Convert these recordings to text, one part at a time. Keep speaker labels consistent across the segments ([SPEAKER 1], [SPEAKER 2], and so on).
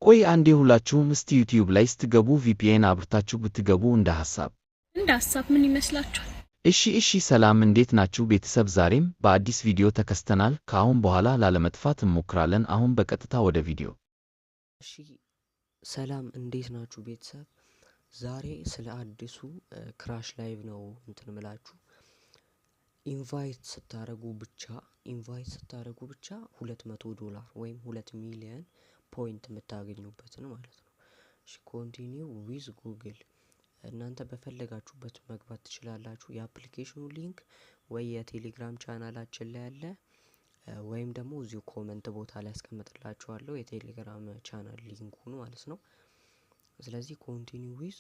[SPEAKER 1] ቆይ አንዴ ሁላችሁም እስቲ ዩቲዩብ ላይ ስትገቡ ቪፒኤን አብርታችሁ ብትገቡ እንደ ሐሳብ
[SPEAKER 2] ምን ይመስላችኋል?
[SPEAKER 1] እሺ ሰላም እንዴት ናችሁ ቤተሰብ? ዛሬም በአዲስ ቪዲዮ ተከስተናል። ከአሁን በኋላ ላለመጥፋት እንሞክራለን። አሁን በቀጥታ ወደ ቪዲዮ።
[SPEAKER 3] እሺ ሰላም እንዴት ናችሁ ቤተሰብ? ዛሬ ስለ አዲሱ ክራሽ ላይቭ ነው እንትን ምላችሁ። ኢንቫይት ስታረጉ ብቻ $200 ወይም 2 ሚሊዮን ፖይንት የምታገኙበትን ማለት ነው። እሺ ኮንቲኒው ዊዝ ጉግል እናንተ በፈለጋችሁበት መግባት ትችላላችሁ። የአፕሊኬሽኑ ሊንክ ወይ የቴሌግራም ቻናላችን ላይ አለ ወይም ደግሞ እዚሁ ኮመንት ቦታ ላይ አስቀምጥላችኋለሁ የቴሌግራም ቻናል ሊንኩን ማለት ነው። ስለዚህ ኮንቲኒው ዊዝ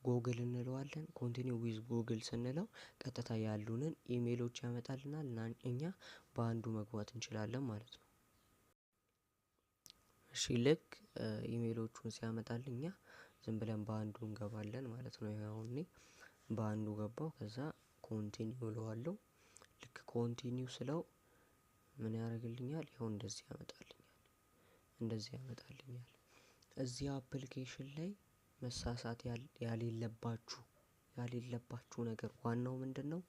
[SPEAKER 3] ጉግል እንለዋለን። ኮንቲኒው ዊዝ ጉግል ስንለው ቀጥታ ያሉንን ኢሜሎች ያመጣልናል እና እኛ በአንዱ መግባት እንችላለን ማለት ነው። እሺ ልክ ኢሜሎቹን ሲያመጣልኝ እኛ ዝም ብለን በአንዱ እንገባለን ማለት ነው። ያው እኔ በአንዱ ገባው። ከዛ ኮንቲኒው እለዋለሁ። ልክ ኮንቲኒው ስለው ምን ያደርግልኛል? ይኸው እንደዚህ ያመጣልኛል። እዚህ አፕሊኬሽን ላይ መሳሳት ያሌለባችሁ ነገር ዋናው ምንድነው?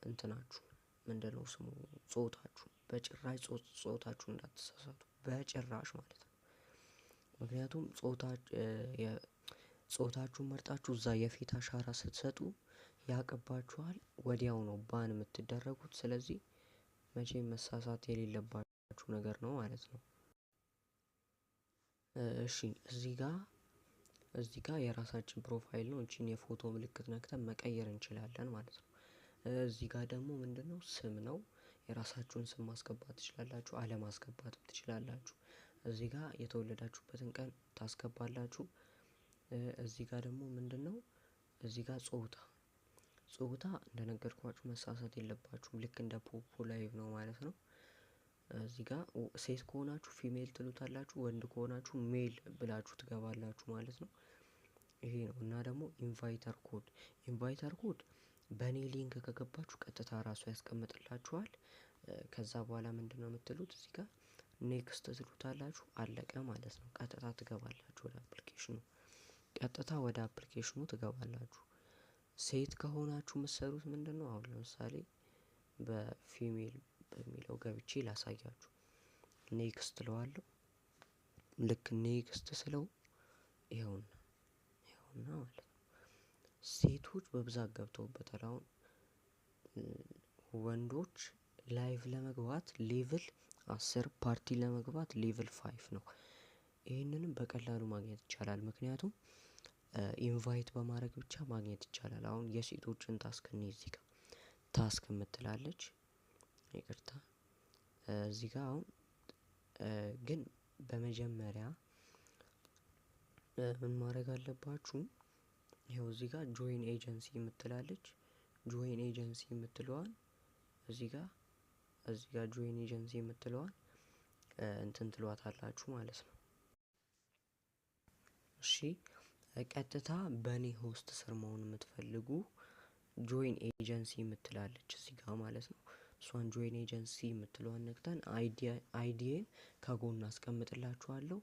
[SPEAKER 3] እንትናችሁ ምንድነው ስሙ? ጾታችሁ። በጭራሽ ጾታችሁ እንዳትሳሳቱ በጭራሽ ማለት ነው። ምክንያቱም ጾታችሁን መርጣችሁ እዛ የፊት አሻራ ስትሰጡ ያቅባችኋል። ወዲያው ነው ባን የምትደረጉት። ስለዚህ መቼም መሳሳት የሌለባችሁ ነገር ነው ማለት ነው። እሺ እዚህ ጋር የራሳችን ፕሮፋይል ነው። እቺን የፎቶ ምልክት ነክተን መቀየር እንችላለን ማለት ነው። እዚህ ጋር ደግሞ ምንድነው ስም ነው። የራሳችሁን ስም ማስገባት ትችላላችሁ፣ አለማስገባትም ትችላላችሁ። እዚህ ጋር የተወለዳችሁበትን ቀን ታስገባላችሁ። እዚህ ጋር ደግሞ ምንድነው? እዚህ ጋር ጾታ እንደነገርኳችሁ መሳሳት የለባችሁም። ልክ እንደ ፖፖ ላይቭ ነው ማለት ነው። እዚህ ጋር ሴት ከሆናችሁ ፊሜል ትሉታላችሁ፣ ወንድ ከሆናችሁ ሜል ብላችሁ ትገባላችሁ ማለት ነው። ይሄ ነው። እና ደግሞ ኢንቫይተር ኮድ በእኔ ሊንክ ከገባችሁ ቀጥታ ራሱ ያስቀምጥላችኋል። ከዛ በኋላ ምንድነው የምትሉት? እዚህ ጋር ኔክስት ትሉታላችሁ። አለቀ ማለት ነው። ቀጥታ ትገባላችሁ ወደ አፕሊኬሽኑ ትገባላችሁ። ሴት ከሆናችሁ የምትሰሩት ምንድነው? አሁን ለምሳሌ በፊሜል በሚለው ገብቼ ላሳያችሁ። ኔክስት እለዋለሁ። ልክ ኔክስት ስለው ይኸውና ማለት ነው። ሴቶች በብዛት ገብተውበታል። አሁን ወንዶች ላይቭ ለመግባት ሌቭል 10 ፓርቲ ለመግባት ሌቭል 5 ነው። ይህንንም በቀላሉ ማግኘት ይቻላል። ምክንያቱም ኢንቫይት በማድረግ ብቻ ማግኘት ይቻላል። አሁን የሴቶችን ታስክ እዚህ ጋር ታስክ የምትላለች ይቅርታ፣ እዚህ ጋር አሁን ግን በመጀመሪያ ምን ማድረግ አለባችሁ? ይኸው እዚህ ጋር ጆይን ኤጀንሲ የምትላለች። ጆይን ኤጀንሲ የምትለዋን እዚህ ጋር ጆይን ኤጀንሲ የምትለዋን እንትን ትሏታላችሁ ማለት ነው። እሺ ቀጥታ በኔ ሆስት ስር መሆን የምትፈልጉ ጆይን ኤጀንሲ የምትላለች እዚህ ጋር ማለት ነው። እሷን ጆይን ኤጀንሲ የምትለዋን ነክተን አይዲን ከጎን አስቀምጥላችኋለሁ።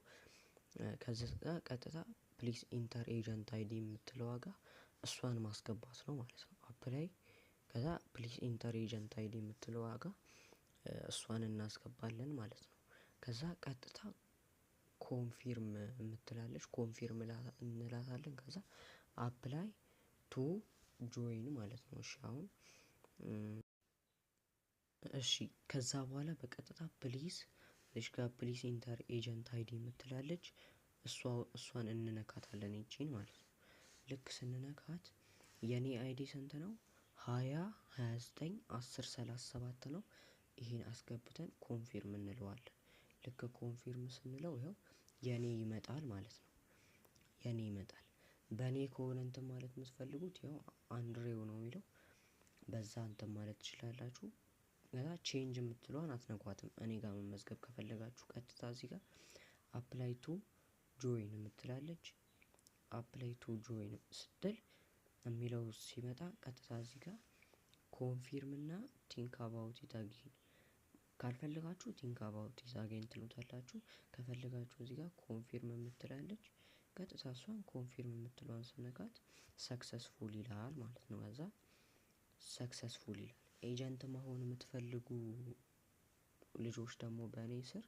[SPEAKER 3] ከዛ ቀጥታ ፕሊስ ኢንተር ኤጀንት አይዲ የምትለዋ ጋር እሷን ማስገባት ነው ማለት ነው። አፕላይ ከዛ ፕሊስ ኢንተር ኤጀንት አይዲ የምትለዋ ጋር እሷን እናስገባለን ማለት ነው። ከዛ ቀጥታ ኮንፊርም የምትላለች ኮንፊርም እንላታለን። ከዛ አፕላይ ቱ ጆይን ማለት ነው። እሺ ከዛ በኋላ በቀጥታ ፕሊስ እዚህ ጋር ፕሊስ ኢንተር ኤጀንት አይዲ የምትላለች እሷን እንነካታለን እቺን ማለት ነው። ልክ ስንነካት የኔ አይዲ ስንት ነው? 20291037 ነው። ይሄን አስገብተን ኮንፊርም እንለዋለን። ልክ ኮንፊርም ስንለው ይኸው የኔ ይመጣል ማለት ነው። የኔ ይመጣል። በኔ ከሆነ እንትን ማለት የምትፈልጉት ያው አንድሬው ነው የሚለው በዛ እንትን ማለት ትችላላችሁ። ከዛ ቼንጅ የምትለዋን አትነኳትም። እኔ ጋር መመዝገብ ከፈለጋችሁ ቀጥታ እዚህ ጋር አፕላይ ቱ ጆይን የምትላለች። አፕላይ ቱ ጆይን ስትል የሚለው ሲመጣ ቀጥታ እዚህ ጋር ኮንፊርም እና ቲንክ አባውት ኢት አጌን ካልፈለጋችሁ ቲንክ አባውት ኢት አጌን ትሉታላችሁ። ከፈለጋችሁ እዚህ ጋር ኮንፊርም የምትላለች ቀጥታ እሷን ኮንፊርም የምትለዋን ስነካት ሰክሰስፉል ይላል ማለት ነው። ከዛ ሰክሰስፉል ይላል። ኤጀንት መሆን የምትፈልጉ ልጆች ደግሞ በእኔ ስር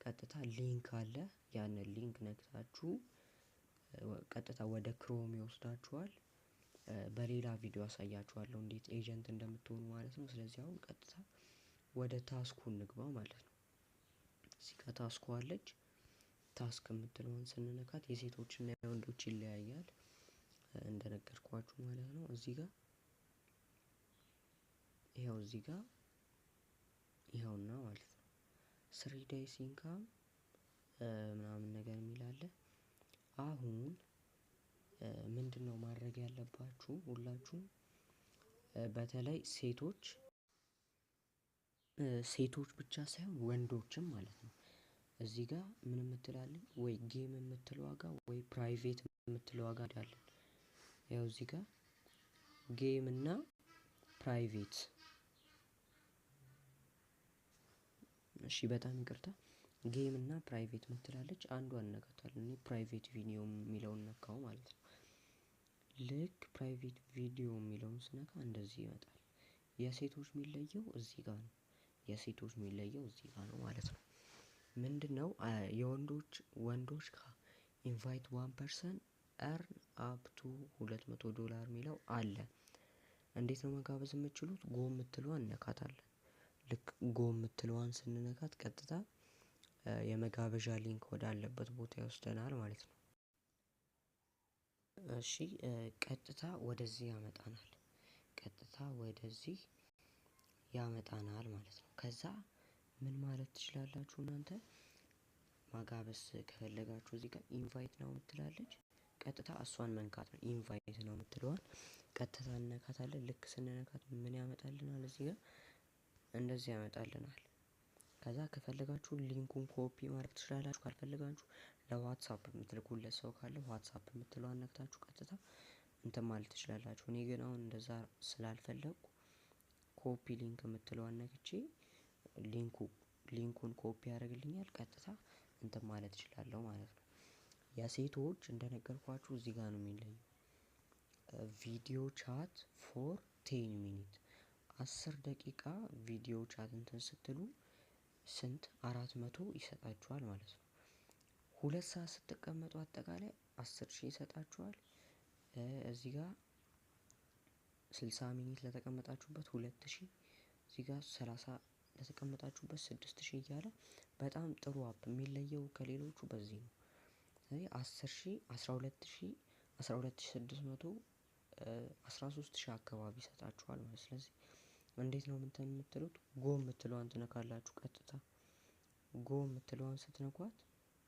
[SPEAKER 3] ቀጥታ ሊንክ አለ። ያንን ሊንክ ነክታችሁ ቀጥታ ወደ ክሮም ይወስዳችኋል። በሌላ ቪዲዮ አሳያችኋለሁ እንዴት ኤጀንት እንደምትሆኑ ማለት ነው። ስለዚህ አሁን ቀጥታ ወደ ታስኩ እንግባ ማለት ነው። እዚህ ጋር ታስኩ አለች። ታስክ የምትለውን ስንነካት የሴቶችና የወንዶች ይለያያል እንደነገርኳችሁ ማለት ነው። እዚህ ጋር ይኸው እዚህ ጋር ይኸውና ማለት ነው 3 days income ምናምን ነገር የሚል አለ። አሁን ምንድነው ማድረግ ያለባችሁ ሁላችሁም በተለይ ሴቶች ብቻ ሳይሆን ወንዶችም ማለት ነው። እዚህ ጋር ምን የምትላለን ወይ ጌም የምትለው ጋር ወይ ፕራይቬት የምትለው ጋር አለን። ያው እዚህ ጋር ጌም እና ፕራይቬት እሺ በጣም ይቅርታ ጌም እና ፕራይቬት ምትላለች አንዷን እነካታለሁ። እኔ ፕራይቬት ቪዲዮ የሚለውን ነካው ማለት ነው። ልክ ፕራይቬት ቪዲዮ የሚለውን ስነካ እንደዚህ ይመጣል። የሴቶች የሚለየው እዚህ ጋር ነው። የሴቶች የሚለየው እዚህ ጋር ነው ማለት ነው። ምንድነው ወንዶች ጋር ኢንቫይት 1% earn up to $200 የሚለው አለ። እንዴት ነው መጋበዝ የምትችሉት? ጎ የምትለዋን እነካታለን። ልክ ጎ የምትለዋን ስንነካት ቀጥታ የመጋበዣ ሊንክ ወዳለበት ቦታ ይወስደናል ማለት ነው። እሺ ቀጥታ ወደዚህ ያመጣናል። ማለት ነው። ከዛ ምን ማለት ትችላላችሁ እናንተ ማጋበስ ከፈለጋችሁ እዚህ ጋር ኢንቫይት ነው የምትላለች ቀጥታ እሷን መንካት ነው። ኢንቫይት ነው የምትለዋን ቀጥታ እንነካታለን። ልክ ስንነካት ምን ያመጣልናል? እዚህ ጋር እንደዚህ ያመጣልናል። ከዛ ከፈለጋችሁ ሊንኩን ኮፒ ማድረግ ትችላላችሁ። ካልፈለጋችሁ ለዋትሳፕ የምትልኩለት ሰው ካለ ዋትሳፕ የምትለዋን ነክታችሁ ቀጥታ እንትን ማለት ትችላላችሁ። እኔ ግን አሁን እንደዛ ስላልፈለኩ ኮፒ ሊንክ የምትለዋን ነክቼ ሊንኩን ኮፒ ያደርግልኛል። ቀጥታ እንትን ማለት እችላለሁ ማለት ነው። የሴቶች እንደነገርኳችሁ እዚህ ጋር ነው የሚለየው። ቪዲዮ ቻት ፎር 10 ሚኒት 10 ደቂቃ ቪዲዮ ቻት እንትን ስትሉ ስንት 400 ይሰጣችኋል ማለት ነው። 2 ሰዓት ስትቀመጡ አጠቃላይ 10,000 ይሰጣችኋል። እዚህ ጋር 60 ሚኒት ለተቀመጣችሁበት 2,000 እዚህ ጋር 30 ለተቀመጣችሁበት 6,000 እያለ በጣም ጥሩ አፕ የሚለየው ከሌሎቹ በዚህ ነው። ስለዚህ 10,000 12,000 12,600 13,000 አካባቢ ይሰጣችኋል ማለት። ስለዚህ እንዴት ነው የምትሉት? ጎ የምትለዋን ትነካላችሁ። ቀጥታ ጎ የምትለዋን ስትነኳት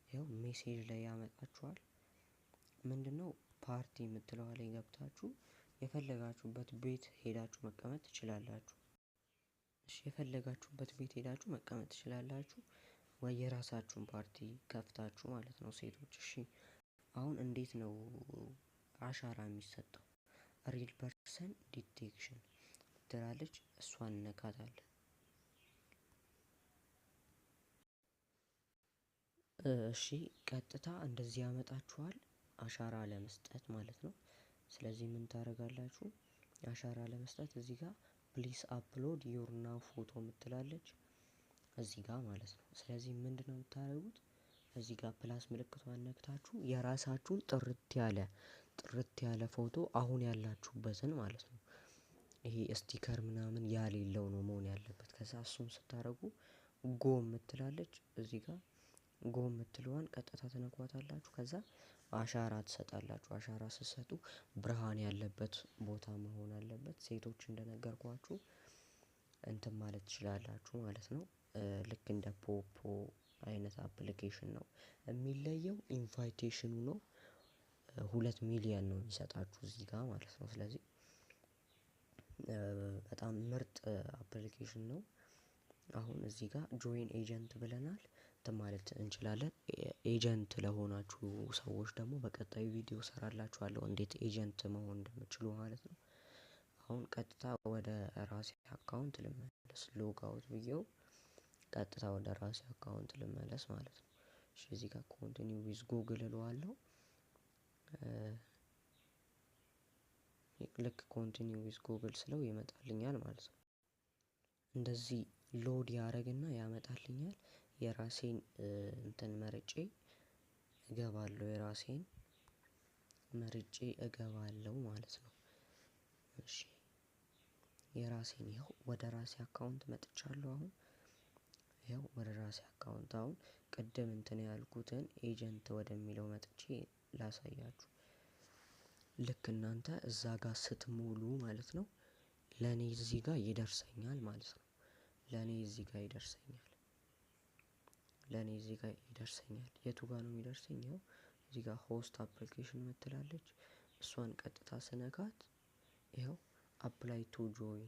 [SPEAKER 3] ያው ሜሴጅ ላይ ያመጣችኋል። ምንድነው ፓርቲ የምትለዋ ላይ ገብታችሁ የፈለጋችሁበት ቤት ሄዳችሁ መቀመጥ ትችላላችሁ። እሺ የፈለጋችሁበት ቤት ሄዳችሁ መቀመጥ ትችላላችሁ ወይ የራሳችሁን ፓርቲ ከፍታችሁ ማለት ነው ሴቶች። እሺ አሁን እንዴት ነው አሻራ የሚሰጠው? ሪል ፐርሰን ዲቴክሽን ትላለች። እሷን እንነካታለን። እሺ ቀጥታ እንደዚህ ያመጣችኋል አሻራ ለመስጠት ማለት ነው። ስለዚህ ምን ታደርጋላችሁ? አሻራ ለመስጠት እዚህ ጋር ፕሊስ አፕሎድ ዩር ናው ፎቶ የምትላለች እዚህ ጋር ማለት ነው። ስለዚህ ምንድነው የምታደርጉት? እዚህ ጋር ፕላስ ምልክቷን ነክታችሁ የራሳችሁን ጥርት ያለ ፎቶ አሁን ያላችሁበትን ማለት ነው። ይሄ ስቲከር ምናምን ያሌለው ነው መሆን ያለበት። ከዛ እሱን ስታደርጉ ጎ የምትላለች እዚህ ጋር ጎ የምትለዋን ቀጥታ ትነኳታላችሁ። ከዛ አሻራ ትሰጣላችሁ። አሻራ ስትሰጡ ብርሃን ያለበት ቦታ መሆን አለበት። ሴቶች እንደነገርኳችሁ እንትን ማለት ትችላላችሁ ማለት ነው። ልክ እንደ ፖፖ አይነት አፕሊኬሽን ነው። የሚለየው ኢንቫይቴሽኑ ነው። 2 ሚሊየን ነው የሚሰጣችሁ እዚህ ጋር ማለት ነው። ስለዚህ በጣም ምርጥ አፕሊኬሽን ነው። አሁን እዚህ ጋር ጆይን ኤጀንት ብለናል እንትን ማለት እንችላለን። ኤጀንት ለሆናችሁ ሰዎች ደግሞ በቀጣዩ ቪዲዮ እሰራላችኋለሁ እንዴት ኤጀንት መሆን እንደምችሉ ማለት ነው። አሁን ቀጥታ ወደ ራሴ አካውንት ልመለስ። ሎግ አውት ብዬው ቀጥታ ወደ ራሴ አካውንት ልመለስ ማለት ነው። እሺ እዚህ ጋር ኮንቲኒው ዊዝ ጉግል እለዋለሁ። ልክ ኮንቲኒው ዊዝ ጉግል ስለው ይመጣልኛል ማለት ነው። እንደዚህ ሎድ ያደርግና ያመጣልኛል። የራሴን እንትን መርጬ እገባለሁ። የራሴን መርጬ እገባለሁ ማለት ነው። እሺ የራሴን ይኸው ወደ ራሴ አካውንት መጥቻለሁ። አሁን ይኸው ወደ ራሴ አካውንት አሁን ቅድም እንትን ያልኩትን ኤጀንት ወደሚለው መጥቼ ላሳያችሁ። ልክ እናንተ እዛ ጋር ስትሞሉ ማለት ነው ለኔ እዚህ ጋር ይደርሰኛል ማለት ነው። ለኔ እዚህ ጋር ይደርሰኛል። ለኔ እዚህ ጋር ይደርሰኛል። የቱ ጋር ነው የሚደርሰኝ? ይኸው እዚህ ጋር ሆስት አፕሊኬሽን ምትላለች። እሷን ቀጥታ ስነካት ይኸው አፕላይ ቱ ጆይን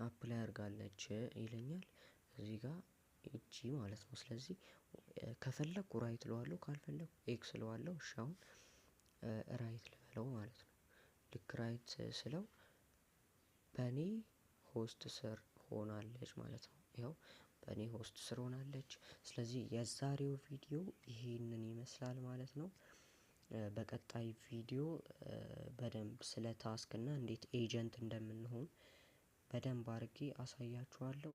[SPEAKER 3] አፕላይ አድርጋለች ይለኛል። እዚህ ጋር እቺ ማለት ነው። ስለዚህ ከፈለኩ ራይት ለዋለሁ፣ ካልፈለኩ ኤክስ ለዋለሁ። እሺ አሁን ራይት ልበለው ማለት ነው። ልክ ራይት ስለው በእኔ ሆስት ስር ሆናለች ማለት ነው። ይኸው በእኔ ሆስት ስር ሆናለች። ስለዚህ የዛሬው ቪዲዮ ይሄንን ይመስላል ማለት ነው። በቀጣይ ቪዲዮ በደንብ ስለ ታስክ እና እንዴት ኤጀንት እንደምንሆን በደንብ አድርጌ አሳያችኋለሁ።